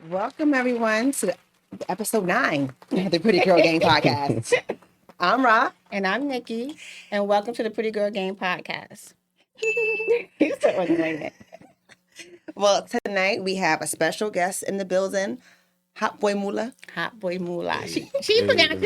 Welcome everyone to episode 9 of the Pretty Girl Game Podcast. I'm Ra. And I'm Nikki, and welcome to the Pretty Girl Game Podcast. You're so annoying. Well, tonight we have a special guest in the building, Hot Boy Mula. Hot Boy Mula. She pronounced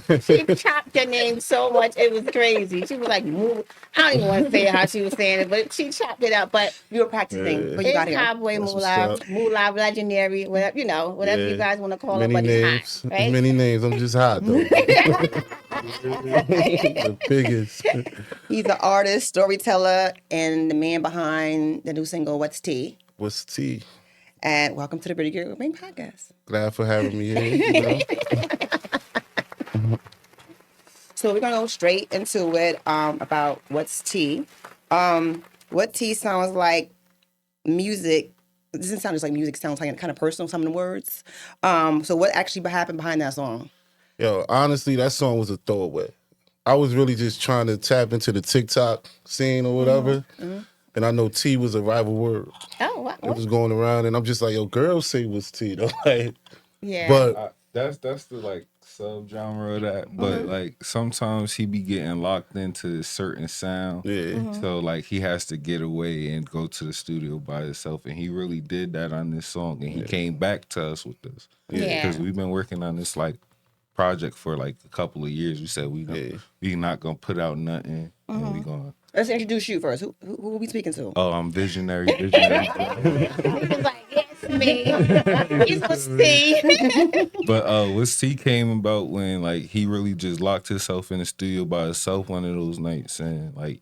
your, she chopped your name so much it was crazy. She was like, Mula. I don't even want to say how she was saying it, but she chopped it up. But You were practicing, but you it's got here. Hot Boy That's Mula, what's up. Mula Legendary, whatever whatever you guys want to call him, Many but he's names. hot, right? Many names. I'm just hot though. The biggest. He's an artist, storyteller, and the man behind the new single, What's Tea? What's tea? And welcome to the Pretty Girl Game Podcast. Glad for having me here. So we're gonna go straight into it about what's tea. What tea sounds like music. It doesn't sound just like music. It sounds like kind of personal. Some of the words. So what actually happened behind that song? Yo, honestly, that song was a throwaway. I was really just trying to tap into the TikTok scene or whatever. And I know tea was a rival word. Oh, what? It was going around, and I'm just like, yo, girls say what's tea though. Like, Yeah. but That's the like sub genre of that. But like sometimes he be getting locked into a certain sound. yeah, So like he has to get away and go to the studio by himself. And he really did that on this song. And he came back to us with this. Yeah. Because we've been working on this like project for like a couple of years. We said we not gonna put out nothing. And we gonna Let's introduce you first. Who are we speaking to? I'm visionary. He was like, yes, me. He's with Steve. But What's T came about when like he really just locked himself in the studio by himself one of those nights, and like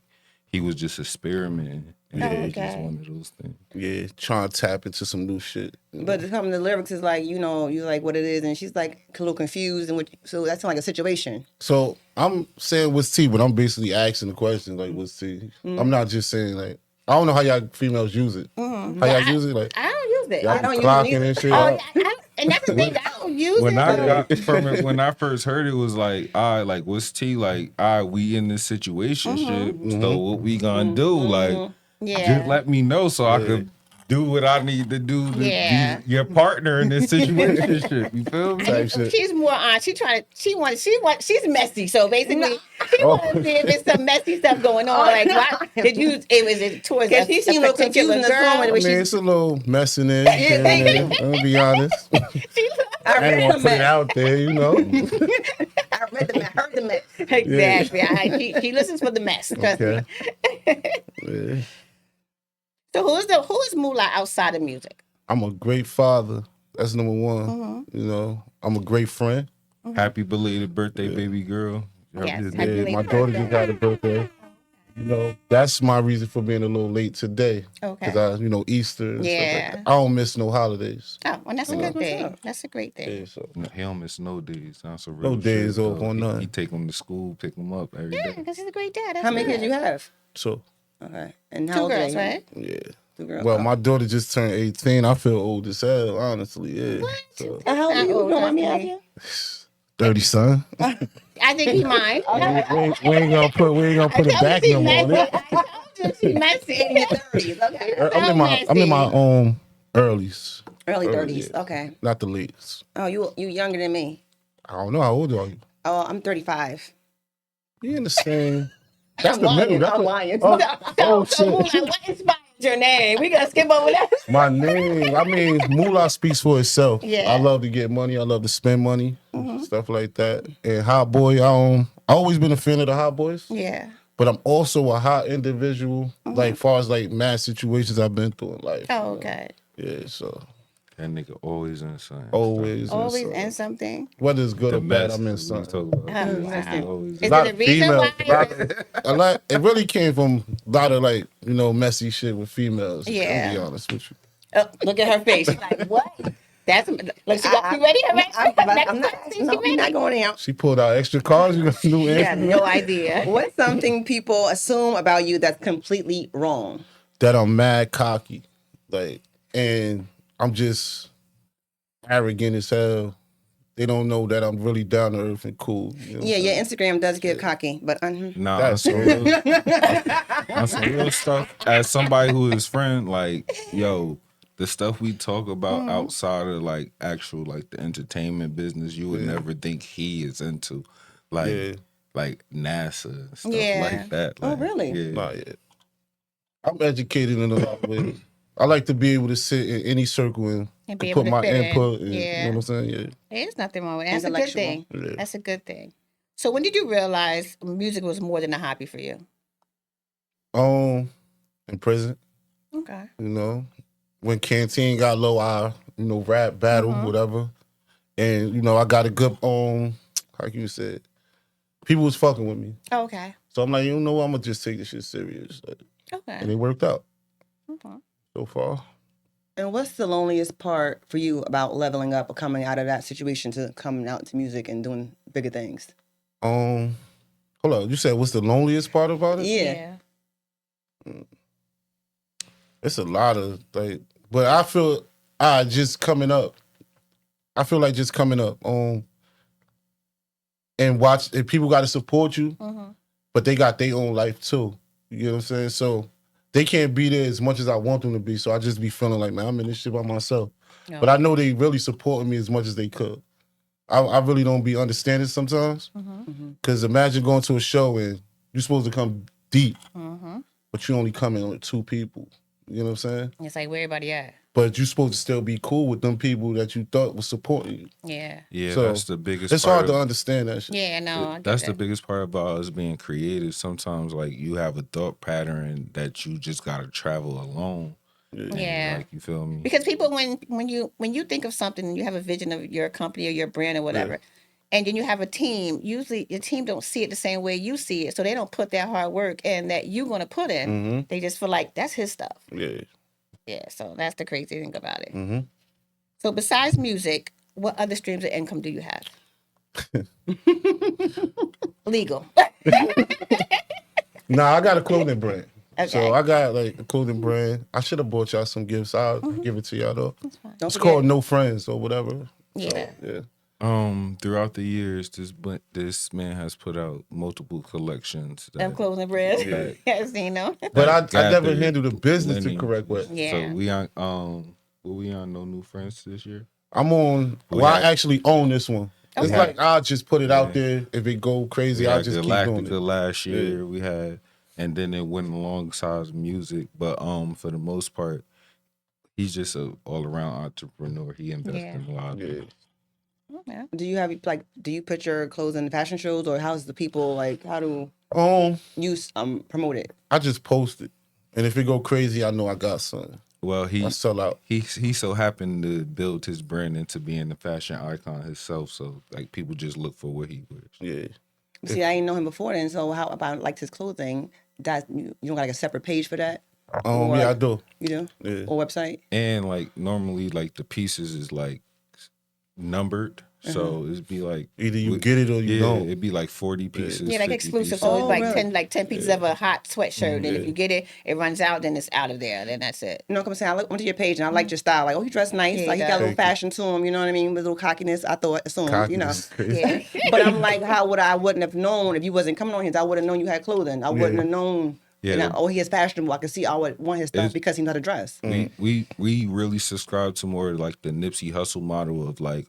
he was just experimenting. And it was just one of those things. yeah, trying to tap into some new shit. But some of the lyrics is like, you like what it is, and she's like a little confused, and so that's like a situation. So I'm saying what's tea, but I'm basically asking the question like what's tea. I'm not just saying like I don't know how y'all females use it. How y'all use it? Like I don't use it. y'all I don't use it clocking either. and shit. Oh, and that's the thing. I don't use When it. I got from it, when I first heard it was like, like what's T like? We in this situation shit. So what we gonna do? Like, Yeah. just let me know so I could do what I need to do to Yeah. be your partner in this situation shit. You feel me? Type shit. She's more on. She's she's messy. So basically, she wants to see if there's some messy stuff going on. Like, why did you? Was it towards Because she seemed a little confused in the song. I When mean, it's a little messing in. Here and there. I'm gonna be honest. I I read ain't the gonna put it mess. out there, you know. I read the mess. Heard the mess. Exactly. She listens for the mess. Trust me. Okay. Yeah. So who is Mula outside of music? I'm a great father. That's number one. You know, I'm a great friend. Happy belated birthday, baby girl. Yes, Yeah. happy Yeah, belated my daughter just had a birthday. You know, that's my reason for being a little late today. Okay. Because Easter and stuff Yeah. like that. I don't miss no holidays. Oh, well, that's a good what's thing. up? That's a great thing. Yeah, so No, he don't miss no days. That's a real No days shit, off though. on nothing. He take them to school, pick them up every Yeah, day. because he's a great dad. That's How many good. kids you have? so Okay. And how 2 old are girls, they? right? yeah. 2 girls. Well, my daughter just turned 18. I feel old as hell, honestly. Yeah. What? So, How old are you? Not old, Don't mind me trust me. asking. 30, son. I think he mind. we ain't gonna put it back no more. She messy. In your 30s. Okay. I'm in my own earlies, Early Early, 30s. yeah. Okay. not the latest. Oh, you younger than me. I don't know how old are you. Oh, I'm 35. You in the same? That's the I'm middle. lying. That's I'm the, lying. oh So, Mula, shit. what inspired your name? We gotta skip over that. My name. I mean, Moolah speaks for itself. Yeah. I love to get money. I love to spend money, stuff like that. And Hot Boy, I always been a fan of the Hot Boys. Yeah. But I'm also a hot individual, like far as like mass situations I've been through in life. Oh, okay. Yeah, so That nigga always in something. always, Always in in something. whether it's good The or bad, mess. I'm in we something. talk about. Oh, wow. Always Is Lot it a of reason females, why? it really came from a lot of like messy shit with females. Yeah. To be honest with you. Look at her face. She's like, What? That's look. She got you ready. Her I'm not, no, we're not going out. She pulled out extra cards. You got new You have answers. no idea. What's something people assume about you that's completely wrong? That I'm mad cocky, like, and I'm just arrogant as hell. They don't know that I'm really down to earth and cool. You know what Yeah, I'm your saying? Instagram does get cocky, but Nah, That's on some real stuff. As somebody who is friend, like, yo, the stuff we talk about outside of like actual like the entertainment business, you would never think he is into, like like NASA and stuff like that. Oh, Like, really? Yeah. Not yet. I'm educated in a lot of ways. I like to be able to sit in any circle and be able put to my fit in. input. And, Yeah. You know what I'm saying? Yeah. There's nothing wrong with it. That's a good thing. Yeah. That's a good thing. So when did you realize music was more than a hobby for you? In prison, Okay. you know, when canteen got low, I rap battle whatever, and I got a good how can you say it? People was fucking with me, Oh, okay. so I'm like, I'm gonna just take this shit serious, Okay. and it worked out Okay. so far. And what's the loneliest part for you about leveling up or coming out of that situation to coming out to music and doing bigger things? Hold on, you said what's the loneliest part about it? Yeah. It's a lot of but I feel just coming up. I feel like just coming up and watch. And people got to support you, but they got their own life too. You know what I'm saying? So they can't be there as much as I want them to be. So I just be feeling like, man, I'm in this shit by myself. No. But I know they really supporting me as much as they could. I really don't be understanding sometimes. Because imagine going to a show and you're supposed to come deep, but you only come in with 2 people. You know what I'm saying? It's like where everybody at. But you're supposed to still be cool with them people that you thought was supporting you. Yeah. Yeah, So, that's the biggest It's part hard to of- understand that shit. Yeah, no, I get That's that. the biggest part about us being creative. Sometimes, like, you have a thought pattern that you just gotta travel alone. Yeah. Like, you feel me? Because people, when you think of something and you have a vision of your company or your brand or whatever, and then you have a team, usually your team don't see it the same way you see it, so they don't put that hard work in that you're gonna put in. They just feel like that's his stuff. Yeah. Yeah, so that's the crazy thing about it. Mm-hmm. So besides music, what other streams of income do you have? Legal. Nah, I got a clothing brand. Okay. So I got like a clothing brand. I should have bought y'all some gifts. I'll give it to y'all though. Don't It's forget. called No Friends or whatever. Yeah. Yeah. Throughout the years, this man has put out multiple collections. Them That, clothing brands. Yeah. Yes, you know. But I never gathered handled the business the many- correct way. Yeah. So we on were we on No New Friends this year? I'm on. We Well, I had- actually own this one. It's Okay. like I'll just put it out Yeah. there. If it go crazy, We I'll had just keep doing Galactica it. last year. We had, and then it went alongside music. But for the most part, he's just a all around entrepreneur. He invests Yeah. in a lot. Yeah. Yeah. Do you put your clothes in fashion shows, or how's the people how do you promote it? I just post it, and if it go crazy, I know I got something. Well, I sell out. he so happened to build his brand into being a fashion icon himself. So like people just look for what he wears. Yeah. See, I didn't know him before then, so how about his clothing? That you don't got like a separate page for that? Or, Yeah, I do. You do? Yeah. Or website? And like normally, like the pieces is like numbered. So it'd be like Either you get it or you don't. It'd be like 40 pieces. Yeah, like 50 exclusive. pieces. So it's Oh, like really? 10 pieces of a hot sweatshirt. And if you get it, it runs out, then it's out of there. Then that's it. You know what I'm saying? I went to your page and I liked your style. Like, oh, he dressed nice. Yeah, Like, he he got a little does. Thank fashion to him. You know what I mean? With a little cockiness. I assumed, Cocky you know. is crazy. Yeah. But I'm like, how would I wouldn't have known if you wasn't coming on his? I would have known you had clothing. I wouldn't have known. Yeah. You know, oh, he is fashionable. I can see I would want his stuff because he know how to dress. We really subscribe to more like the Nipsey Hussle model of like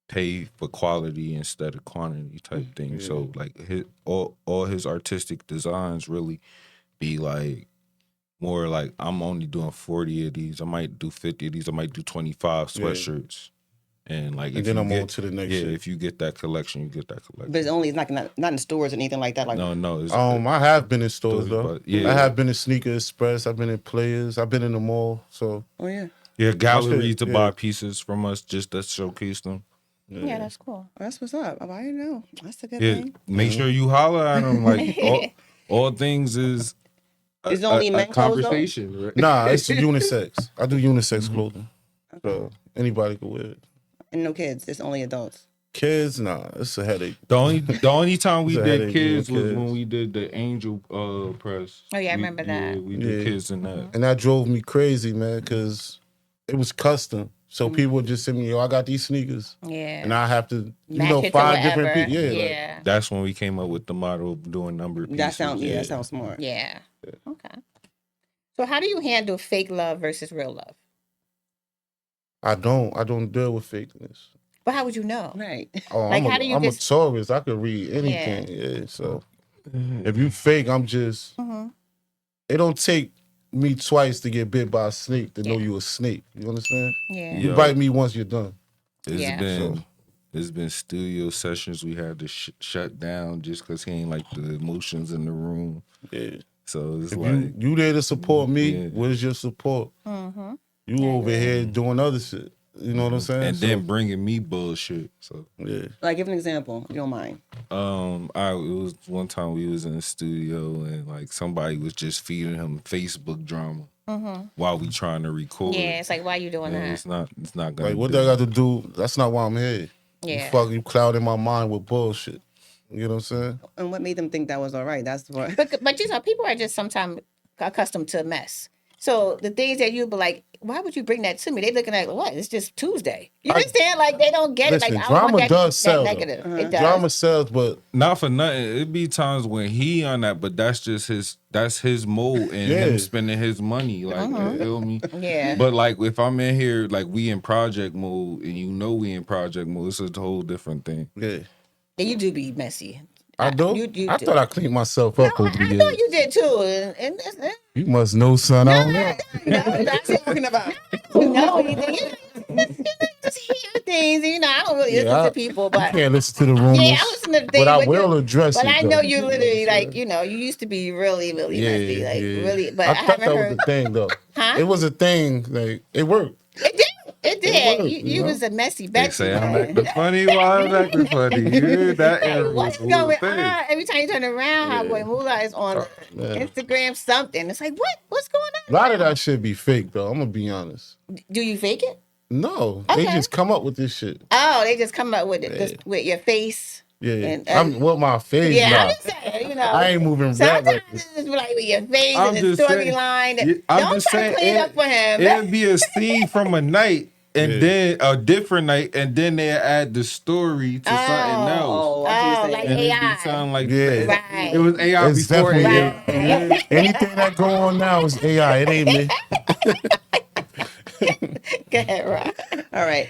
pay for quality instead of quantity type thing. So like all his artistic designs really be like more like I'm only doing 40 of these. I might do 50 of these. I might do 25 sweatshirts. And like And if then you I'm get, on to the next yeah, shit. if you get that collection, you get that collection. But it's not in stores or anything like that. Like, No, it's I have been in stores though. but, yeah. I have been in Sneaker Express. I've been in Players. I've been in the mall. So oh yeah, yeah, galleries to yeah. buy pieces from us just to showcase them. Yeah, that's cool. that's what's up. I didn't know. That's a good Yeah, thing. make sure you holler at them. Like all things is Is it only a men clothes, though? conversation. Right? nah, it's unisex. I do unisex clothing. So anybody can wear it. And no kids. It's only adults. Kids, nah, it's a headache. The only time we It's a did headache kids doing was kids. when we did the Angel press. Oh, yeah, I remember that. Yeah, we did Yeah. kids in that. And that drove me crazy, man, because it was custom. So people would just send me, yo, I got these sneakers. Yeah. And I have to, Match it to 5 different whatever. people. Yeah. Yeah. That's when we came up with the model of doing number pieces. That sounds smart. Yeah. Okay. So how do you handle fake love versus real love? I don't deal with fakeness. But how would you know? Right. Oh, Like, how do you I'm just- a Taurus. I could read anything. Yeah. So if you fake, I'm just. It don't take me twice to get bit by a snake to know you a snake. You understand? Yeah. You Yeah. bite me once, you're done. Yeah. It's been studio sessions we had to shut down just because he ain't like the emotions in the room. Yeah. So it's If like you there to support me, Yeah. where's your support? Mm-hmm. You over here doing other shit. You know what I'm saying? and then bringing me bullshit. So yeah. Like, give an example, if you don't mind. it was one time we was in the studio and like somebody was just feeding him Facebook drama while we trying to record. Yeah, it's like, why you doing And that? it's not gonna Like what do they got to do? That's not why I'm here. Yeah. You clouding my mind with bullshit. You know what I'm saying? And what made them think that was all right? That's what. But you know, people are just sometimes accustomed to mess. So the things that you be like, why would you bring that to me? They looking at what? It's just Tuesday. You understand? Like they don't get Listen, it. Like I don't drama want that, does sell, that though. negative. It does. Drama sells, but Not for nothing. It be times when he on that, but that's just his mode and him spending his money. Like you feel me? Yeah. But like if I'm in here, like we in project mode, and you know we in project mode, it's a whole different thing. yeah. Yeah, you do be messy. I do. You I do. thought I cleaned myself up over the I years. thought you did too. And You must know, son. I don't know. no, that's what I'm talking about. No, you just hear things. You know, I don't really listen to people, You but can't listen to the rumors. yeah, I listen to things. but I you- will address But it. I though. know you literally like, you know, you used to be really, really messy, like really. But I, I thought haven't that heard. was a thing, though. Huh? It was a thing. Like it worked. It did. It did. worked, you you know? was a messy They Betsy. say I'm man. acting funny while I'm acting funny. Yeah, that Hey, era what's was going a thing. on? Every time you turn around, Hot Boy Mula is on man. Instagram something. It's like, what's going A lot of that shit be fake, though. I'm gonna be honest. on? Do you fake it? No, they Okay. just come up with this shit. Oh, they just come up with it just with your face. Yeah, And- I'm with my face. Yeah, now. I'm just saying, you know. I ain't moving that Sometimes like it's just like with your face I'm and the just saying- storyline. I'm Don't just try saying to clean up for him. It'd be a scene from a night and Yeah. then a different night, and then they add the story to something else. Oh, I see what Oh, you're like saying. And it AI. be sound like Yeah. Right. it was AI It's before definitely AI. Right. Anything that go on now is AI. It ain't me. Go ahead, Rob. All right.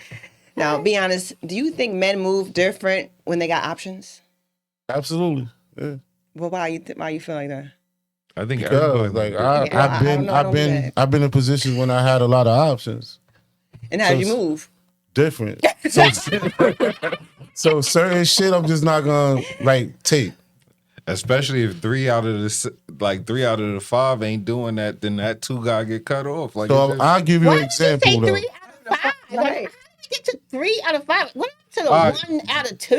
Now, be honest. Do you think men move different when they got options? Absolutely. Yeah. Well, why you feel like that? I think Because everybody like I've I don't know that. I've been in positions when I had a lot of options. And how So did you it's- move? Different. So so certain shit I'm just not gonna like take. especially if 3 out of the 5 ain't doing that, then that 2 gotta get cut off. Like So it's just- I'll give you Why an did you say example though. 3 out of 5? Like, how did you get to 3 out of 5? What to the All right. 1 out of 2?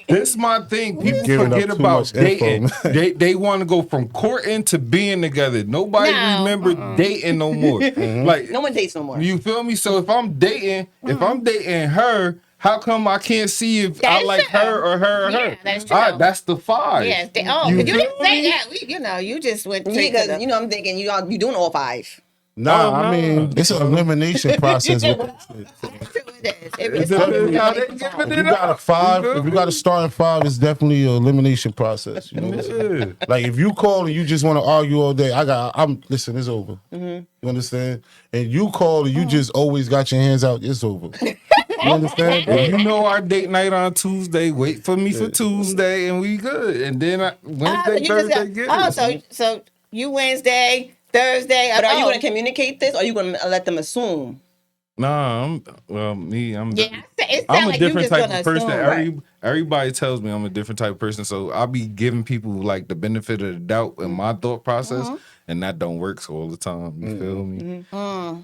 This my thing. People giving up forget too about much info, dating. man. They want to go from courting to being together. Nobody No, remember dating no more. Like No one dates no more. you feel me? So if I'm dating her, how come I can't see if I That's like true. her or her or Yeah, her? that's All right, true. that's the 5. Yes. You You didn't feel say me? that. You just went straight to Because the... I'm thinking you doing all 5. Nah, Oh, I no. mean it's an elimination process. With that shit. That's true it is. It It's is. definitely how they giving If it you got a up. 5, feel if you me? got a starting 5, it's definitely an elimination process. You know what I'm saying? Yeah. Like if you call and you just want to argue all day, listen, it's over. You understand? And you call and you just always got your hands out, it's over. You understand? If you know our date night on Tuesday, wait for me for Tuesday and we good. And then Wednesday, you just Thursday, got, get it. so you Wednesday, Thursday. But are you going to communicate this, or are you going to let them assume? Nah, I'm Yeah, it I'm sound a like you different just type gonna of person. assume. Everybody tells me I'm a different type of person, so I'll be giving people like the benefit of the doubt in my thought process, and that don't work so all the time. You feel me?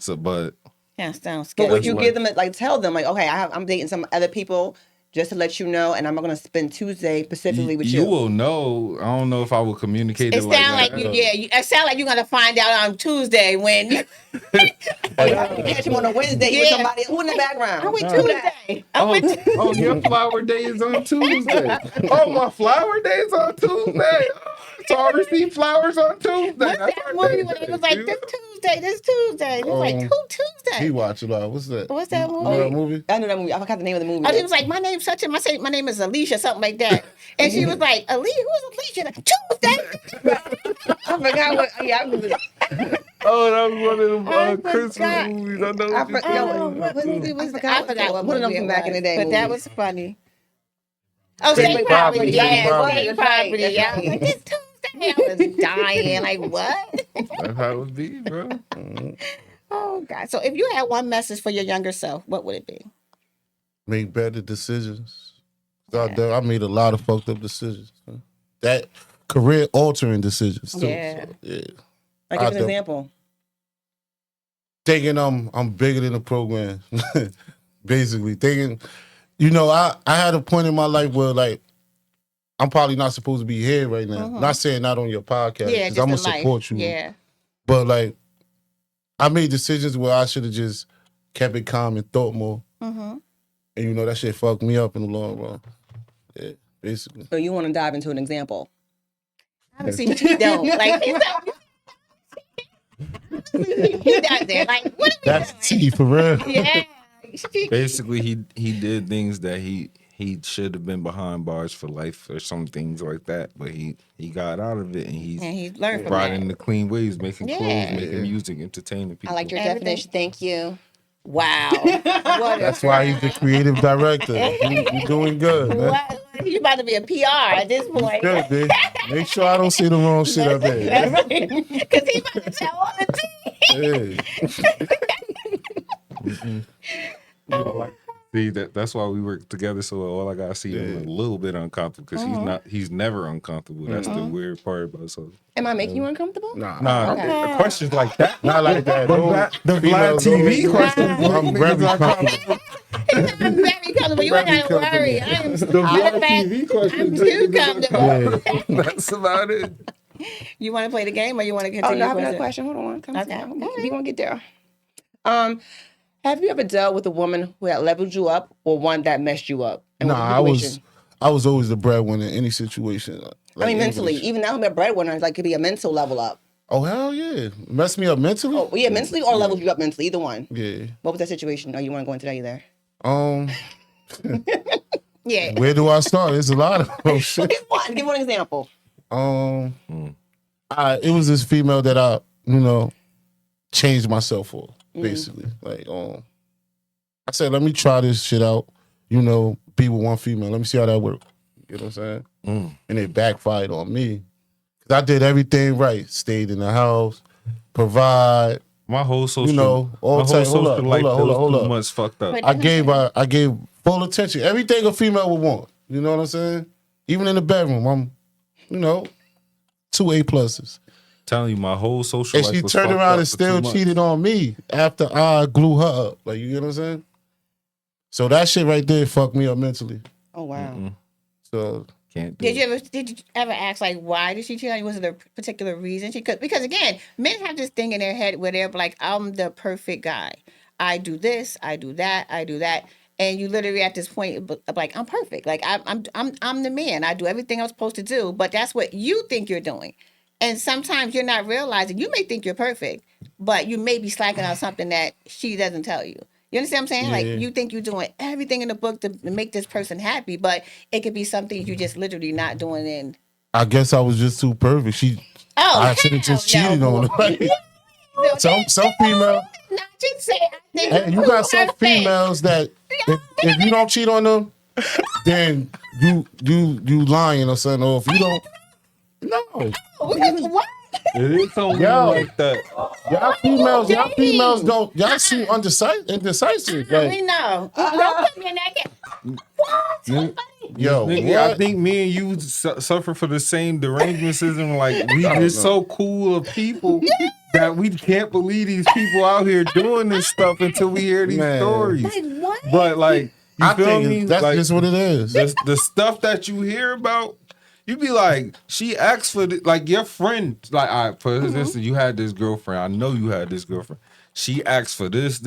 So, but Yeah, sounds But scary. would you like- give them like tell them like, okay, I'm dating some other people just to let you know, and I'm going to spend Tuesday specifically with you. you will know. I don't know if I will communicate It it like sound like that. it sound like you're gonna find out on Tuesday when you. Or you have to catch him on a Wednesday with Yeah. somebody who in the background. I'm with Who Tuesday. I'm Oh, with oh, your flower day is on Tuesday. Oh, my flower day is on Tuesday. So I receive flowers on Tuesday. What's That's that our movie day. when it was like this Tuesday? It was like who Tuesday? He watch a lot. What's that? What's that movie? You know that movie? I know that movie. I forgot the name of the movie. Oh, he was like, my name's such and I say my name is Alicia, something like that. And she was like, Alicia, who's Alicia? Tuesday. I forgot what. Yeah, I remember. Oh, that was one of them I Christmas forgot. movies. I know I what you're forgot- talking Oh, about. what movie was that? I forgot forgot what one of them movie from it back in the was, day but that movies. was funny. Oh, State State Property, Property. State Yeah, Property. State That's right, Property. that's Yeah, I was right. like, this Tuesday. I was dying. Like, what? That's how it would be, bro. Oh, God. So if you had one message for your younger self, what would it be? Make better decisions. Yeah. I made a lot of fucked up decisions. That career altering decisions too. Yeah. So, yeah. Like, I give an don't- example. Thinking I'm bigger than the program. Basically. Thinking, I had a point in my life where like I'm probably not supposed to be here right now. Not saying not on your podcast, Yeah, because just I'm gonna in life. support you. Yeah. But like I made decisions where I should have just kept it calm and thought more. Mm-hmm. And that shit fucked me up in the long run. Yeah, basically. So you want to dive into an example? I haven't seen he don't. Like, he does it. Like, what are we That's doing? T for real. Yeah. Basically, he did things that he should have been behind bars for life or some things like that, but he got out of it and And he's he's learned from brought that. in the clean ways, making Yeah. clothes, making music, entertaining people. I like your Everything. definition. Thank you. Wow. What That's why he's the creative director. You doing good, man. What? You about to be a PR at this point. Good, dude. Make sure I don't see the wrong shit up there. That's right. Because he about to tell all the tea. Yeah. See that's why we work together. So all I gotta see him a little bit uncomfortable because he's never uncomfortable. That's the weird part about it. So Am I making you uncomfortable? Nah, the questions like that. not like that. The Vlad TV questions. I'm very comfortable. I'm very comfortable. You ain't got to worry. I am, matter of fact, I'm too comfortable. Yeah. That's about it. You want to play the game or you want to Oh continue? no, I have with another it? question. Hold on. Come Okay. on. We gonna get there. Have you ever dealt with a woman who had leveled you up or one that messed you up? And Nah, what situation? I was always the breadwinner in any situation. I Like mean, any mentally, relationship. even now I'm a breadwinner. Like, could be a mental level up. Oh hell yeah, mess me up mentally. Oh, yeah, mentally or leveled you up mentally, either one. Yeah. What was that situation? Oh, you want to go into that either? Yeah. Where do I start? There's a lot of shit. Give one. Give one example. It was this female that I, changed myself for, basically. Like, I said, let me try this shit out, be with one female. Let me see how that works. You know what I'm saying? And it backfired on me. Cause I did everything right. Stayed in the house, provide. My whole social, all my whole time. social Hold life up. those 2 months fucked up. But- I gave full attention. Everything a female would want. You know what I'm saying? Even in the bedroom, I'm, 2 A+. Telling you, my whole social And life she was turned fucked around up and for 2 still months. cheated on me after I glue her up. Like, you get what I'm saying? So that shit right there fucked me up mentally. Oh wow. So Can't do Did it. you ever ask like why did she cheat on you? Was it a particular reason? Because again, men have this thing in their head where they're like, I'm the perfect guy. I do this, I do that, I do that. And you literally at this point of like, I'm perfect. Like I'm the man. I do everything I'm supposed to do, but that's what you think you're doing. And sometimes you're not realizing you may think you're perfect, but you may be slacking on something that she doesn't tell you. You understand what I'm saying? Yeah. Like you think you're doing everything in the book to make this person happy, but it could be something you just literally not doing in. I guess I was just too perfect. I should have just cheated on her. Like, some female. Not just say I think Hey, you got some females that if you don't cheat on them, then you lying or something. Or if you don't, no. What? It is something Yo. like that. Y'all females don't. Y'all seem indecisive. We Like, know. Don't put me in that game. What? yo, Nigga, I what? think me and you suffer for the same derangementism. Like we just so cool of people that we can't believe these people out here doing this stuff until we hear these Man. stories. Like what? But like, you I feel think me? that's Like, just what it is. the stuff that you hear about, you be like, she asked for like your friend. Like, all right, for instance, you had this girlfriend. I know you had this girlfriend. She asked for this.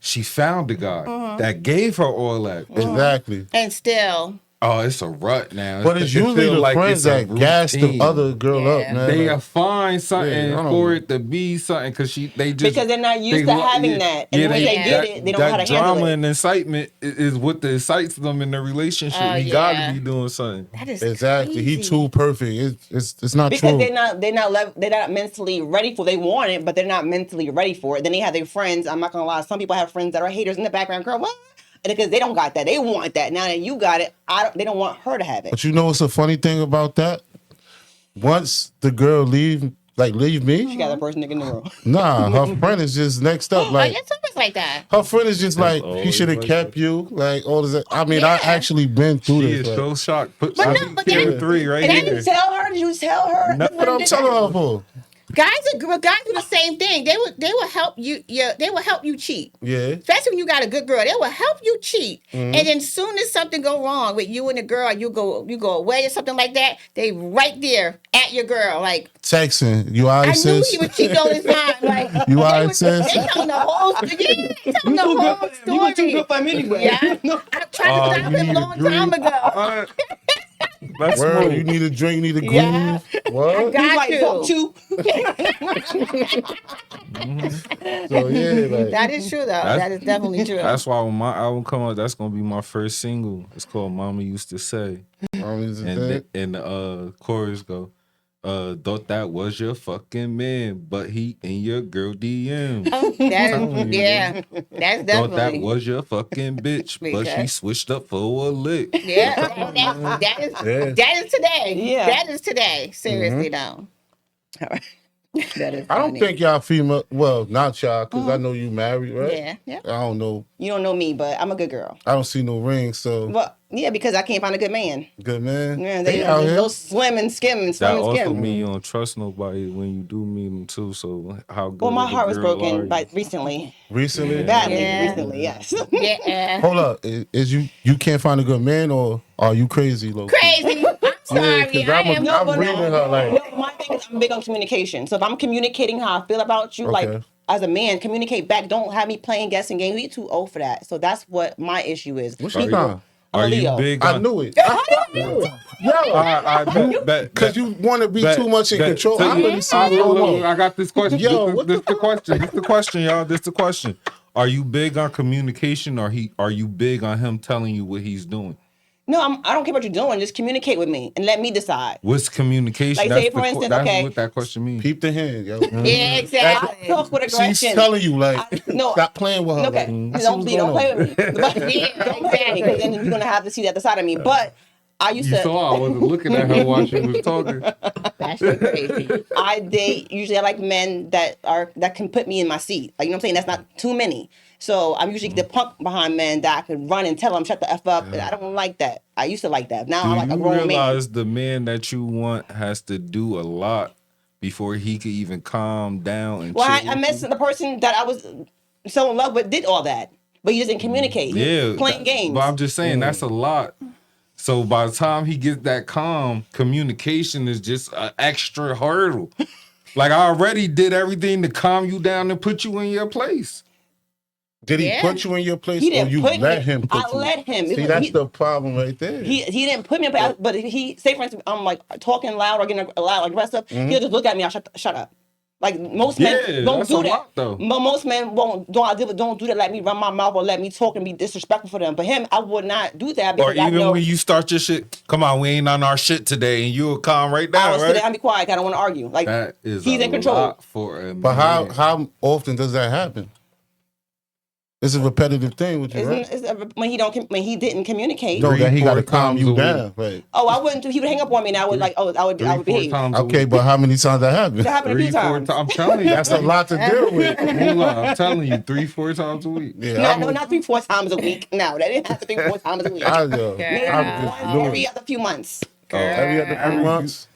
She found the guy that gave her all that. Exactly. And still, Oh, it's a rut now. But it's It usually feel the like friends it's a that gas the routine. other girl up, Yeah. man. They Like, find something Yeah, I don't for know. it to be something because they just Because they're not used to having that. And once they get it, they don't know how to handle drama it. and incitement is what excites them in the relationship. Oh, He yeah. got to be doing something. That is exactly. He crazy. too perfect. It's not Because true. they're not mentally ready for it. They want it, but they're not mentally ready for it. Then they have their friends. I'm not gonna lie. Some people have friends that are haters in the background. Girl, what? And because they don't got that, they want that. Now that you got it, they don't want her to have it. But you know what's a funny thing about that? Once the girl leave me, She got that person nigga in the room. nah, her friend is just next up. Oh, Like it's always like that. her friend is just like, he always should have like kept that. you. Like all this. I mean, I Yeah. actually been through She this. is Like, so shocked. Put But I no, mean, but Q then- 3 right And here. did you tell her? Did you tell her? No, what I'm telling her for? Guys do the same thing. They will help you. Yeah, they will help you cheat. Yeah. Especially when you got a good girl, they will help you cheat. And then soon as something go wrong with you and the girl, you go away or something like that, they right there at your girl. Like Texting. You alright, I knew sis? he would cheat all his time. Like You they alright, was- sis? They telling the whole story. Yeah, they telling the whole story. You were too good for him anyway. Yeah, I tried to stop you him need a a long time drink? ago. That's Word, smooth. you need a drink, need a groove. Yeah. What? got He's like, you. fuck you. So yeah, like That is true though. That is definitely true. That's why when my album come out, that's gonna be my first single. It's called "Mama Used to Say," and the chorus go, "Thought that was your fucking man, but he in your girl DM. That, yeah, that's Thought that definitely. was your fucking bitch, but she Okay. switched up for a lick." Yeah, that is today. Yeah. That is today. Seriously though. That is I don't funny. think y'all female. Well, not y'all, because I know you married, right? Yeah, yeah. I don't know. You don't know me, but I'm a good girl. I don't see no ring. So Well, yeah, because I can't find a good man. good man. Yeah, They they out here. those swim and skim and That swim and also skim. mean you don't trust nobody when you do meet them too. So how good? Well, my of a heart was girl are broken you? by recently, Recently. badly Yeah. recently. Yes. Yeah. Hold up. Is you can't find a good man, or are you crazy, Loki? Crazy. I'm sorry. 'cause I I'm am. I'm reading her like. No, my thing is I'm big on communication. So if I'm communicating how I feel about you, like Okay. as a man, communicate back. Don't have me playing guessing games. You're too old for that. So that's what my issue is. What's Are your you- time? I'm a Are you Leo. big? I on- knew it. I bet. Because you want to be too much in control. I really see I, you don't look, know. I got this question. Yo, this what this the question. This the question, y'all. This the question. Are you big on communication, or are you big on him telling you what he's doing? No, I don't care what you're doing. Just communicate with me and let me decide. What's communication? Like, That's say, for instance, that's okay. what that question means. Peep the hand, yo. Yeah, exactly. I talk with aggression. She's telling you like, No, stop playing with her. Okay, Like, I see what's don't play going with me. But, Yeah, don't play with me, 'cause then you're gonna have to see the other side of me. But I used You to. saw I wasn't looking at her while she was talking. That's crazy. I date usually I like men that can put me in my seat. Like, you know what I'm saying? That's not too many. So I'm usually the punk behind men that I can run and tell them shut the F up. And I don't like that. I used to like that. Now I'm like Do a you grown man. realize the man that you want has to do a lot before he could even calm down and Well, chill I with met you? the person that I was so in love with did all that, but he doesn't communicate. He Yeah, was playing games. But I'm just saying that's a lot. So by the time he gets that calm, communication is just an extra hurdle. Like I already did everything to calm you down and put you in your place. Did he Yeah. put you in your place, He or didn't you put let me. him put I you? let him. See, that's the problem right there. He didn't put me in place, but he say for instance I'm like talking loud or getting loud like aggressive. He'll just look at me. I shut up. Like most men Yeah, don't that's do a that. lot, though. Most men don't do that. Let me run my mouth or let me talk and be disrespectful for them. But him, I would not do that Or because I even know when you start your shit, come on, we ain't on our shit today, and you'll calm right I down, will sit right? there and be quiet. I don't want to argue. Like That is he's a in control. lot for a But man. how often does that happen? It's a repetitive thing with you, right? When he didn't communicate. No, that he got to 3-4 calm times you a down. Right. Oh, I wouldn't. He would hang up on me, and I would like. Oh, I would 3-4 behave. times a Okay, week. but how many times that happened? That happened a few 3-4 times. times. I'm telling you, That's a lot to deal with. Mula, I'm telling you, 3-4 times a week. Yeah, No, not 3-4 times a week. No, that didn't have to be 4 times a week. Maybe I'm just once doing every it. other few months. Every other few months.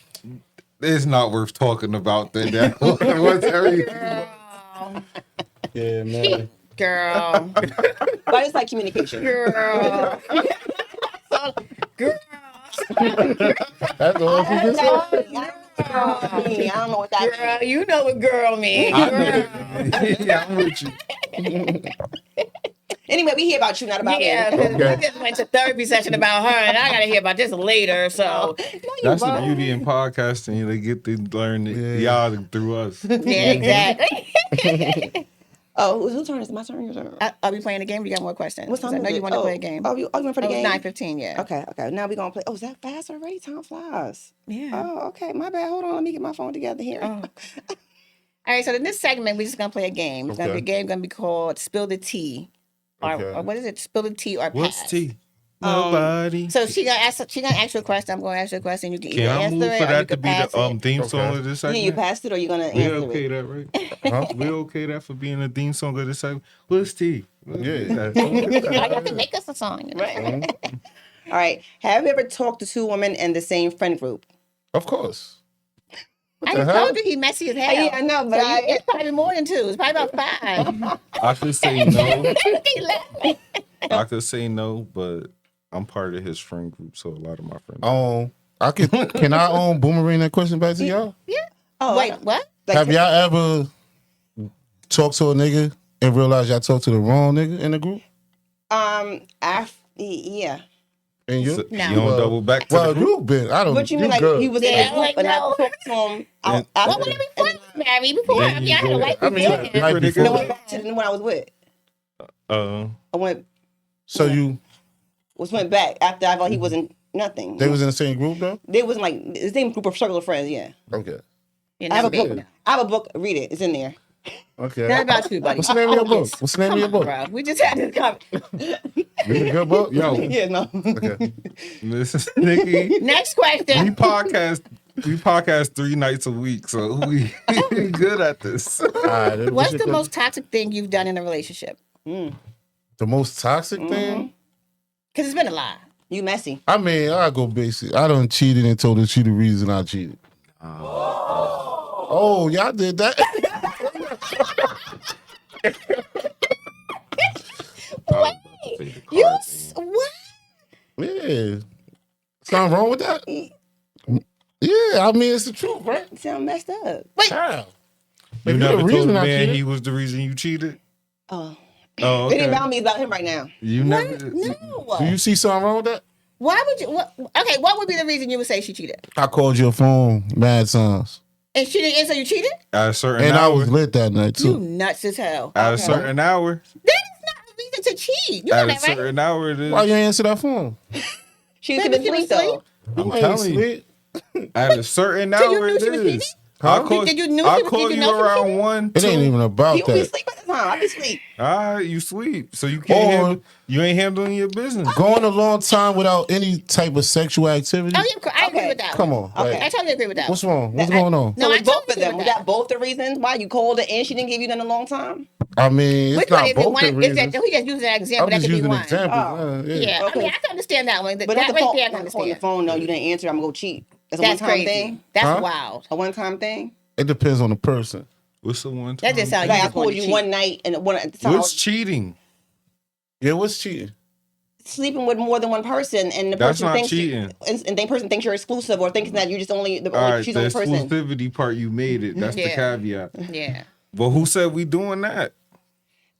It's not worth talking about that. What's every? Yeah, man. Girl. But it's like communication. Girl. Girl. That's all she just said. I don't know what that Girl, means. you know what girl means. I Girl. know. Yeah, I'm with you. Anyway, we hear about you, not about Yeah, me. 'cause Okay. we just went to therapy session about her, and I gotta hear about this later. So That's the beauty in podcasting. They get to learn y'all through us. yeah, exactly. Oh, whose turn is it? My turn? Your turn? Are we playing a game? Or you got more questions? What 'Cause time I know is you it? want to play a game. Oh, you went for the It was game? 9:15. Yeah. Okay. Now we're going to play. Oh, is that fast already? Time flies. Yeah. Oh, okay. My bad. Hold on. Let me get my phone together here. Oh. All right. So in this segment, we're just gonna play a game. It's gonna be a game. Gonna be called Spill the Tea, or what is it? Spill the tea or What's pass. tea? Nobody. So she gonna ask. She gonna ask you a question. I'm gonna ask you a question. You can either Can I answer move it for or you that to can be pass the it. theme song Okay. of this Yeah, segment? you passed it or you're going to We answer okay it? that, right? Huh? We okay that for being a theme song of this segment? What's tea? Yeah. I got to make us a song. You know? Right. All right. Have you ever talked to two women in the same friend group? Of course. I the just hell? told you he messy as hell. Yeah, I know, but So it's probably more than 2. It's probably about 5. I could say no. He laughing. I could say no, but I'm part of his friend group, so a lot of my friends. I can I boomerang that question back to y'all? Oh, Wait, what? like, Have y'all ever talked to a nigga and realized y'all talked to the wrong nigga in the group? Yeah. And you? So No. you don't double back to Well, the group? you been. I don't. What you mean? Like good. he was Yeah, in a group like, and I no. talked to him And- out What would it be fun, Mary? Before Then I you had a go- life I mean, before him. like before. I went back to the one I was with. I So you, went back after I thought he wasn't nothing. they was in the same group though? They was like the same group of circle of friends. Yeah. Okay. You're I have not a big book. enough. I have a book. Read it. It's in there. Okay. Not about you, buddy. What's the name of your book? What's the name of your book? Bro, we just had this conversation. Is it a good book? Yo. Yeah. No. Okay. Listen, Nikki, Next we question. podcast 3 nights a week, so we good at this. All right. What's the most toxic thing you've done in a relationship? the most toxic thing? Because it's been a lot. You messy. I mean, I go basic. I done cheated and told her she the reason I cheated. Oh, y'all did that? What? Yeah. Something wrong with that? Yeah, I mean, it's the truth, right? You sound messed up. How? You If never the told reason the I man cheated- he was the reason you cheated? Oh. Oh, It ain't okay. about me. It's about him right now. You never. No. Do you see something wrong with that? Why would you? Okay, what would be the reason you would say she cheated? I called your phone mad times. And she didn't answer, you cheated? At a certain And I hour. was lit that night, You too. nuts as hell. At a certain hour. That is not a reason to cheat. You know At a that, right? certain hour, it is. Why you ain't answer that phone? She could Maybe have she been was asleep though. I'm I ain't telling you. sleep. At a certain So you hour, knew it she was cheating? is. I call, Did you know I she was- call did you you know she was around cheating? 1, 2. It ain't even about You be that. asleep at the time. I be asleep. You sleep, so you can't. Or- handle, you ain't handling your business. Going a long time without any type of sexual activity? Oh, yeah, I agree Okay. with that. Come one. on. Okay. I totally agree with that. What's wrong? What's going on? No, So I it's both totally of them. agree Was with that both the reasons why you called her and she didn't give you that in a long time? I mean, it's Which one not is it? both One the is reasons. that we just using that example. I'm That just could be using one. examples. Yeah, I Okay. mean, I can understand that one. But That not the right phone. there, I can Not on the understand. phone. No, you didn't answer. I'm gonna go cheat. That's a That's one-time crazy. thing. That's Huh? wild. A one-time thing. It depends on the person. What's the one time? That just sounds Like I just wanted called to you cheat. one night and one at the time I What's was cheating? Yeah, what's cheating? sleeping with more than one person, and the That's person not thinks cheating. and the person thinks you're exclusive, or thinks that you're just only the All only, right, she's the the only person. exclusivity part you made it. That's the Yeah. caveat. Yeah. But who said we doing that?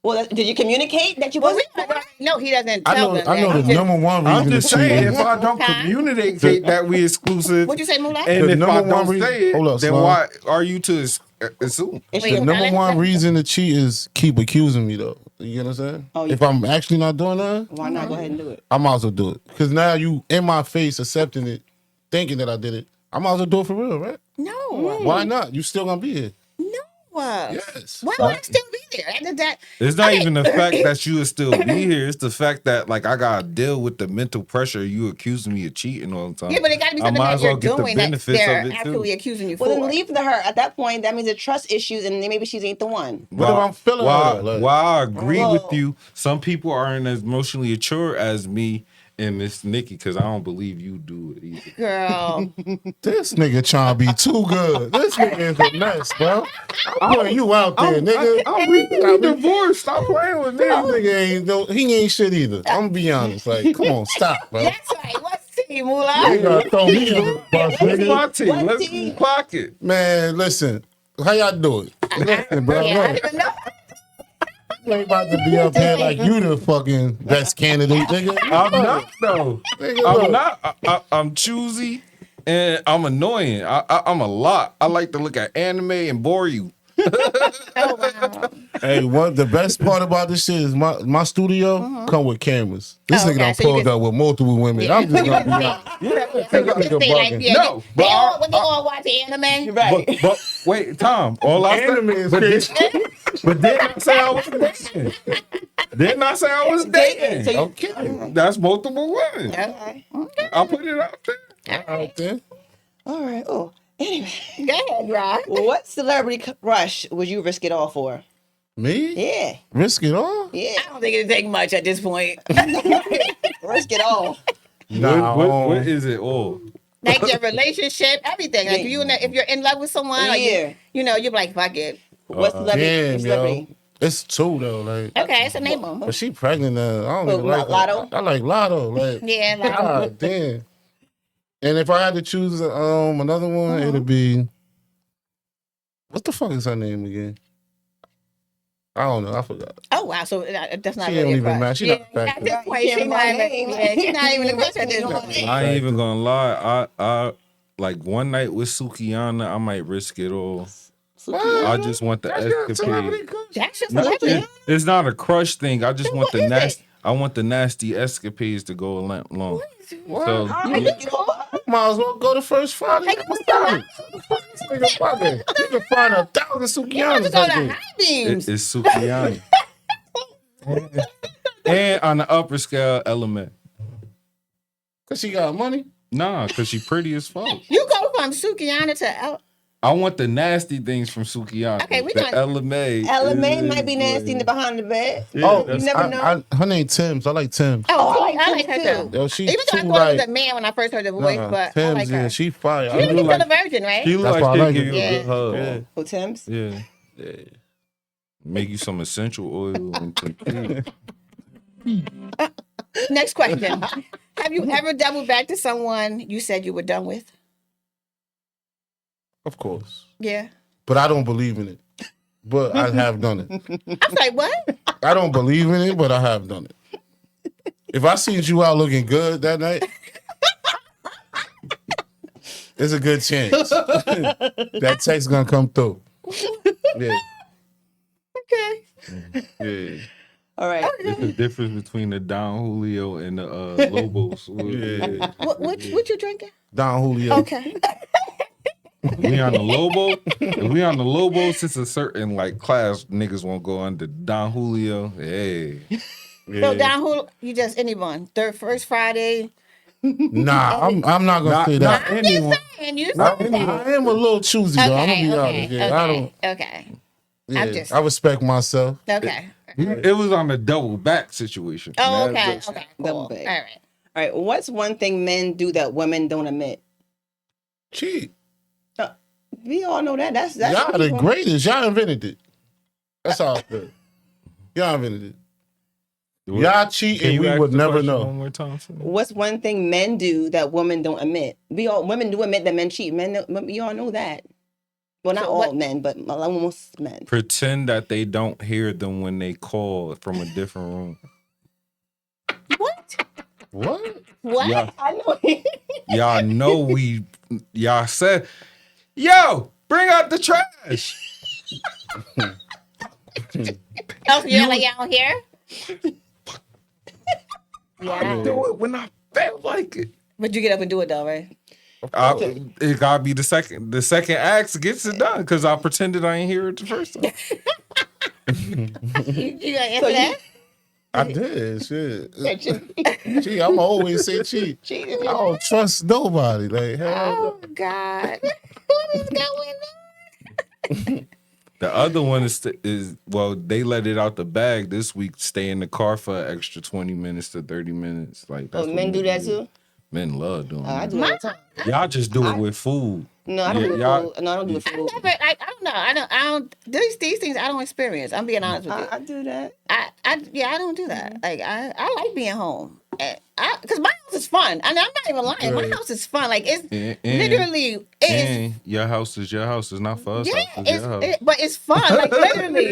Well, did you communicate that you Well, wasn't? no, he doesn't I tell know. them I know that. the He just- number one I'm reason just to saying, cheat. if I don't Huh? communicate that we exclusive, What'd you say, Mula? and The if number I one don't reason- say it, hold up, then Sloan. why are you to assume? And Wait, she- The number one reason to cheat is keep accusing me, though. You get what I'm saying? Oh, If I'm actually not doing that, why not go ahead and do it? I might as well do it. Because now you in my face accepting it, thinking that I did it. I might as well do it for real, right? No. Why not? You still gonna be here. No. Yes. Why would I still be there? It's not Okay. even the fact that you would still be here. It's the fact that like I gotta deal with the mental pressure. You accusing me of cheating all the time. Yeah, but it got to be I something might that as well you're get the doing that benefits they're of it, too. actually accusing you Well, for. then leave her. At that point, that means it's trust issues, and maybe she ain't the one. But if I'm feeling while, her, like- while I agree Whoa. with you, some people aren't as emotionally mature as me and Miss Nikki because I don't believe you do it either. Girl. This nigga trying to be too good. This nigga is a mess, bro. I'm putting you out there, nigga. I'm recently divorced. Stop playing with me. This nigga ain't no, he ain't shit either. I'm gonna be honest. Like, come on, stop, bro. That's right. What's tea, You Mula? gotta throw me in the bus, What's nigga. my team? What Let's team? clock it. Man, listen. How y'all do it? Listen, bro. Yeah, I look. didn't even know. You ain't about to be up here like you the fucking best candidate, nigga. I'm not though. Nigga, I'm look. not. I'm choosy and I'm annoying. I'm a lot. I like to look at anime and bore you. Oh wow. Hey, the best part about this shit is my studio come with cameras. This Oh, nigga okay, done so you pulled can- up with multiple women. Yeah. I'm just gonna be honest. Nigga bugging. No, they but all watch anime. Right. but wait, Tom. All I Anime said, is but crazy. didn't I say I was dating? Didn't I say I was dating? So you- Okay, that's multiple women. Okay. I'll put it out there. Out there. All right. Oh, anyway. Go ahead, Rod. What celebrity crush would you risk it all for? Me? Yeah. Risk it all? Yeah. I don't think it'd take much at this point. Risk it all. Nah. What is it all? Like your relationship, everything. Like if you're in love with someone, or Yeah. you're like, fuck it. What celebrity? Damn, celebrity? yo. It's two though, like. Okay, so name them. But she pregnant now. I don't Oh, even like Lotto? her. I like Lotto. Like, Yeah, like, God damn. And if I had to choose another one, it'd be what the fuck is her name again? I don't know. I forgot. oh wow, so that's not She really don't a even crush. matter. She yeah, not back at this there. point, You she's can't not remember even, her name. she's not even a crush at this point. I ain't even gonna lie. I like one night with Sukiyana, I might risk it all. I just want the escapade. That's just No, celebrity. it's not a crush thing. I just want what the is nasty. I want the nasty escapades to go along. What? So You risk it all? Might as well go to first Friday. Like, what's the lie? Nigga fucking. You can find 1,000 You have to Sukiyanas go out to there. high beams. it's Sukiyana. And on the upper scale, element. Cause she got money. Nah, cause she pretty as fuck. You go from Sukiyana to I want the nasty things from Sukiyana. Okay, we the gonna- LMA. LMA might be nasty in the behind the bed. Yeah, you never know. Her name Tim's. I like Tim's. Oh, I I like like her Tim, too. Yo, she Even though I too thought it was like a man when I first heard the voice, but I Tim's. like Yeah, her. she fire. She's I still like. a virgin, right? She look That's like why I she'll like give it. you a good hug. Yeah. Oh, Tim's? Yeah. Yeah. Make you some essential oil and some tea. Next question. Have you ever doubled back to someone you said you were done with? Of course. Yeah. But I don't believe in it. But I have done it. I was like, what? I don't believe in it, but I have done it. If I seen you out looking good that night, there's a good chance that text gonna come through. Yeah. Okay. Yeah. All right. It's the difference between the Don Julio and the Lobos. Yeah. What you drinking? Don Julio. Okay. We on the Lobo. If we on the Lobos, it's a certain like class niggas won't go under Don Julio. Hey. So down who you just anyone. First Friday. Nah, I'm not gonna say that. I'm just saying you I said that. am a little choosy though. I'm gonna be Okay, honest. Yeah, okay, I don't. okay. Yeah, I'm just- I respect myself. Okay. It was on the double back situation. Oh, That's okay. just- Okay. Double Cool. back. All right. All right. What's one thing men do that women don't admit? Cheat. We all know that. That's Y'all the greatest. Y'all invented it. That's how I feel. Y'all invented it. Y'all cheat Can and you we ask would the never question know. One more time. for me? What's one thing men do that women don't admit? Women do admit that men cheat. We all know that. Well, not So all what- men, but most men. Pretend that they don't hear them when they call from a different room. What? What? What? Yeah. I know. Y'all said, yo, bring out the trash. Oh, so you're like y'all here? Yeah. Do it when I feel like it. But you get up and do it though, right? It gotta be the second. The second act gets it done because I pretended I ain't hear it the first time. You gonna answer that? I did. Shit. Cheat. I'm always say cheat. I don't trust nobody. Like hell. Oh God. What is going on? The other one is well, they let it out the bag this week. Stay in the car for an extra 20 minutes to 30 minutes. Like that's Oh, what men do that too? Men love doing I that. do it all the time. Y'all just do it with food. No, I don't do it y'all- for food. No, I don't do it for food. Never, I don't know. I don't. These things I don't experience. I'm being honest with you. I do that. I don't do that. Like I like being home. Because my house is fun. I'm not even lying. My house is fun. Like it's literally it is. And your house is your house. It's not for us. Yeah, House is your house. but it's fun. Like literally,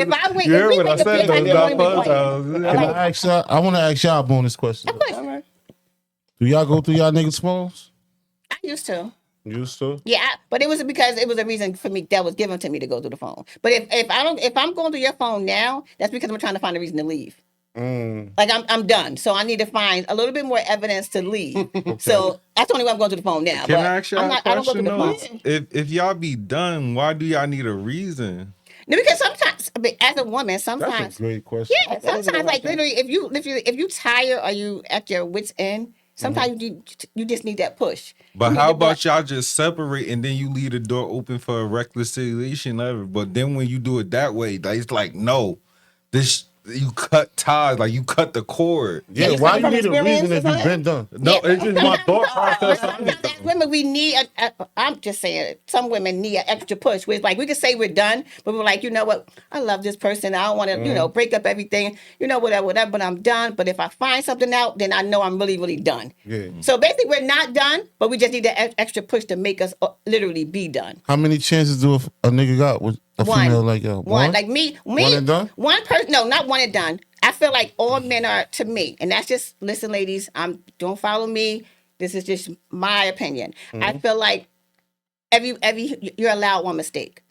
if I wait, You if heard we what I make a said, big, though. I It's just not want to be for us. quiet. Can I ask y'all? I want to ask y'all a bonus question. Of course, Do y'all go through y'all niggas' phones? I used to. Used to. Yeah, but it was because it was a reason for me that was given to me to go through the phone. But if I'm going through your phone now, that's because I'm trying to find a reason to leave. Like I'm done, so I need to find a little bit more evidence to leave. So that's the only way I'm going to the phone now. Can but I ask y'all a I don't go question through the though? phone. If y'all be done, why do y'all need a reason? No, because sometimes, I mean, as a woman, sometimes That's a great question. yeah, sometimes like literally, if you tired or you at your wits end, sometimes you just need that push. But You need how to be like, about y'all just separate and then you leave the door open for a reconciliation ever? But then when you do it that way, it's like no, this you cut ties, like you cut the cord. Yeah, you why said you from need a reason experience, if you've huh? been done? No, it's just my thought process. Sometimes as women, we need. I'm just saying, some women need an extra push. Where it's like we can say we're done, but we're like, you know what? I love this person. I don't want to, break up everything. Whatever. But I'm done. But if I find something out, then I know I'm really, really done. Yeah. So basically, we're not done, but we just need the extra push to make us literally be done. How many chances do a nigga got with a female like y'all? One. Like me. One and done? One person. No, not one and done. I feel like all men are to me, and that's just listen, ladies. Don't follow me. This is just my opinion. I feel like you're allowed one mistake.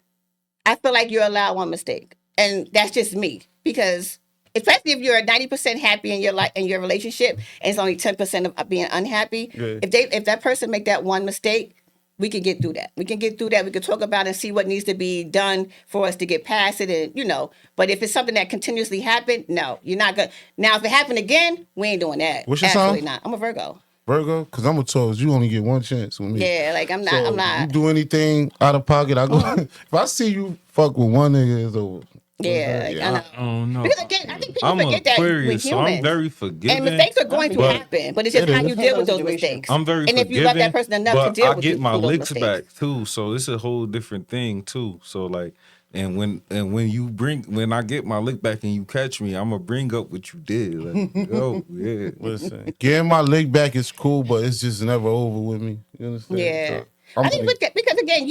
I feel like you're allowed one mistake, and that's just me because especially if you're 90% happy in your life in your relationship, and it's only 10% of being unhappy. Yeah. If that person make that one mistake, we can get through that. We can get through that. We can talk about it and see what needs to be done for us to get past it, and. But if it's something that continuously happened, no, you're not gonna. Now, if it happened again, we ain't doing that. What's your Absolutely sign? not. I'm a Virgo. Virgo? Because I'm a Taurus. You only get one chance with me. Yeah, like I'm not. So I'm not. you do anything out of pocket, I go. If I see you fuck with one nigga, it's over. Yeah, like, I know. I don't know. Because again, I think people I'm forget that we're Aquarius, so humans. I'm very forgiving. And mistakes are going to but- happen, but it's just how you deal with those mistakes. I'm very and if forgiving. you love that person enough to but deal I with get my those licks mistakes. back too, so it's a whole different thing too. So like, and when I get my lick back and you catch me, I'm gonna bring up what you did. Like, yo, yeah. Listen, getting my leg back is cool, but it's just never over with me. You understand? Yeah, So, I think because again,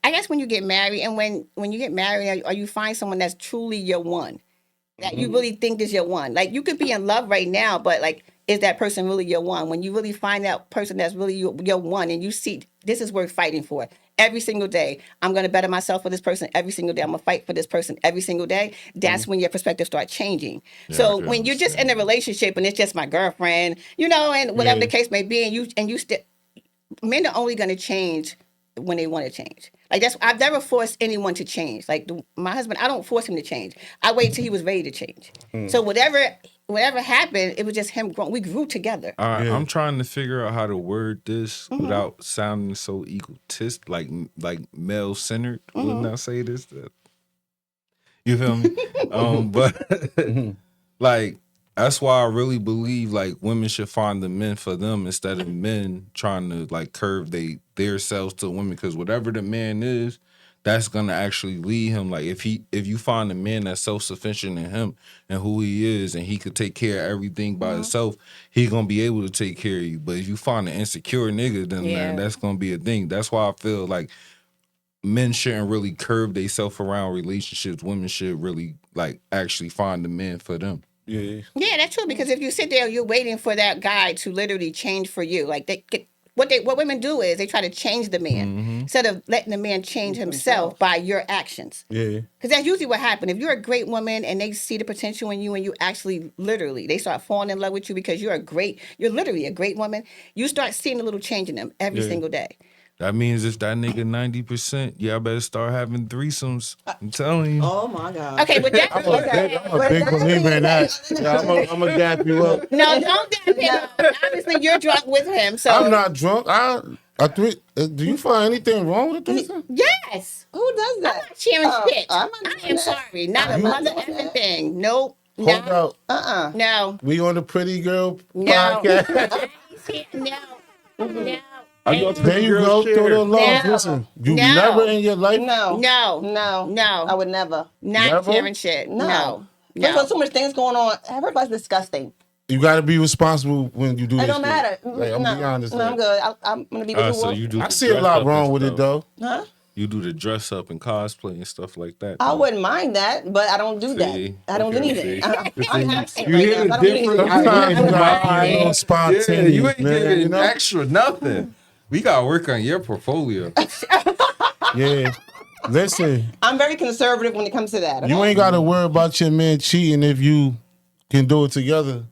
I guess when you get married and when you get married or you find someone that's truly your one, that you really think is your one. Like you could be in love right now, but like, is that person really your one? When you really find that person that's really your one, and you see this is worth fighting for every single day. I'm going to better myself for this person every single day. I'm going to fight for this person every single day. That's when your perspective starts changing. So when you're just in a relationship and it's just my girlfriend, and whatever the case may be, and you still. Men are only going to change when they want to change. Like I've never forced anyone to change. Like my husband, I don't force him to change. I wait till he was ready to change. So whatever happened, it was just him growing. We grew together. All right, I'm trying to figure out how to word this without sounding so egotist, like male centered. Wouldn't I say this? You feel me? But like that's why I really believe like women should find the men for them instead of men trying to like curve their selves to women, because whatever the man is, that's gonna actually lead him. Like if you find a man that's self-sufficient in him and who he is, and he could take care of everything by himself, he gonna be able to take care of you. But if you find an insecure nigga, then man, that's gonna be a thing. That's why I feel like men shouldn't really curve themselves around relationships. Women should really like actually find the man for them. Yeah. Yeah, that's true. Because if you sit there, you're waiting for that guy to literally change for you. Like what women do is they try to change the man instead of letting the man change himself by your actions. Yeah. Because that's usually what happens. If you're a great woman and they see the potential in you and you actually literally, they start falling in love with you because you're literally a great woman, you start seeing a little change in them every single day. That means if that nigga 90%, y'all better start having threesomes. I'm telling you. Oh my God. Okay, but that's I'm a big believer in that. Yeah, I'm gonna dap you up. No, don't dap him up. Obviously, you're drunk with him, so I'm not drunk. Do you find anything wrong with the threesome? yes. Who does I'm that? not sharing shit. I'm I not am sorry. Not a mother effing thing. Nope. Hold out. No. We on the Pretty Girl No. podcast. No. There you go. Throw the love. No. Listen, you No. never in your life. No. No. I would never. Not Never? sharing shit. No. There's so much things going on. Everybody's disgusting. You got to be responsible when you do It this don't shit. matter. Like, I'm being honest. No, I'm like, good. I'm gonna be with you. So you do. I the see a dress lot up wrong and with it stuff. though. Huh? You do the dress up and cosplay and stuff like that. I though. wouldn't mind that, but I don't do See? that. I don't do Okay, anything. see? I'm absent You right hear now. the So I don't do difference? anything. Sometimes you gotta be a Right. little Yeah, spontaneous, you ain't man. giving You know? extra nothing. We gotta work on your portfolio. Yeah. Listen, I'm very conservative when it comes to that. you okay? ain't got to worry about your man cheating if you can do it together.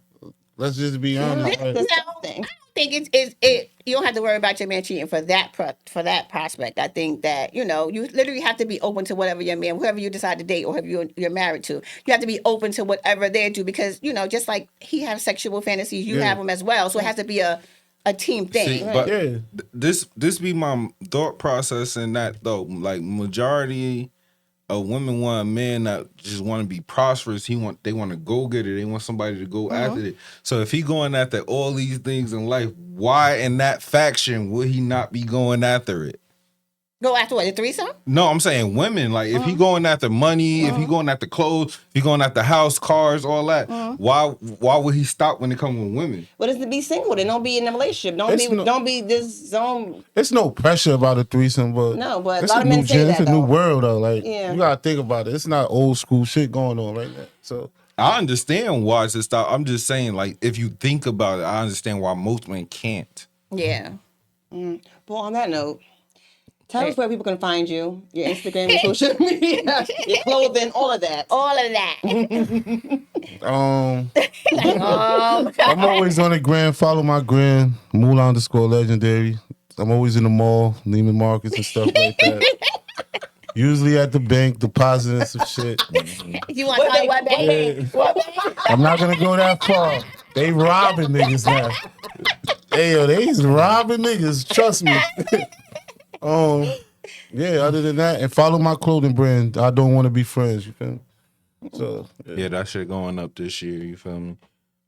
Let's just be honest. No, Like, that's No, something. I think it. You don't have to worry about your man cheating for that prospect. I think that you literally have to be open to whatever your man, whoever you decide to date or whoever you're married to. You have to be open to whatever they do because just like he has sexual fantasies, you Yeah. have them as well. So it has to be a team thing. See, but yeah. this be my thought process in that though. Like majority of women want a man that just want to be prosperous. They want to go get it. They want somebody to go after it. So if he going after all these things in life, why in that faction would he not be going after it? Go after what, the threesome? No, I'm saying women. Like if he going after money, if he going after clothes, if he going after house, cars, all that, why would he stop when it comes with women? What is to be single? Then don't be in a relationship. Don't be this zone. It's no pressure about a threesome, but No, but a it's lot of new men say It's that, a new though. world though. Like Yeah. you gotta think about it. It's not old school shit going on right now. So I understand why it's a stop. I'm just saying, like, if you think about it, I understand why most men can't. Yeah. Well, on that note, tell us where people can find you. Your Instagram, your social media, your clothing, all of that. All of that. I'm always on the gram. Follow my gram, Mula_legendary. I'm always in the mall, Neiman Marcus and stuff like that. Usually at the bank, depositing some shit. You want to tell me what bank? Yeah. What bank? I'm not gonna go that far. They robbing niggas now. Hey yo, they robbing niggas. Trust me. Yeah. Other than that, and follow my clothing brand. I don't want to be friends. You feel me? So Yeah, that shit going up this year. You feel me?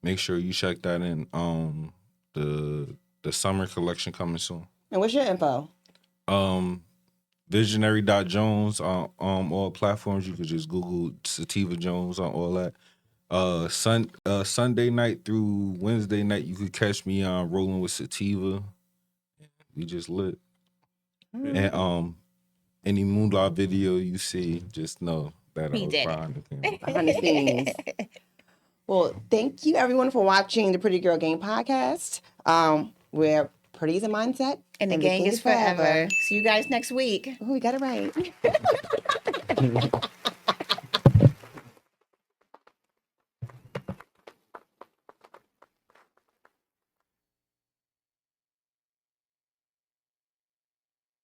Make sure you check that in. The summer collection coming soon. And what's your info? Visionary.Jones on all platforms. You could just Google Sativa Jones on all that. Sunday night through Wednesday night, you could catch me on Rolling with Sativa. We just lit. And any Moonlight video you see, just know that I We was did it. behind the camera. Behind the scenes. Well, thank you everyone for watching the Pretty Girl Game podcast. Where pretty is a mindset And the gang is forever. See you guys next week. Oh, we got it right.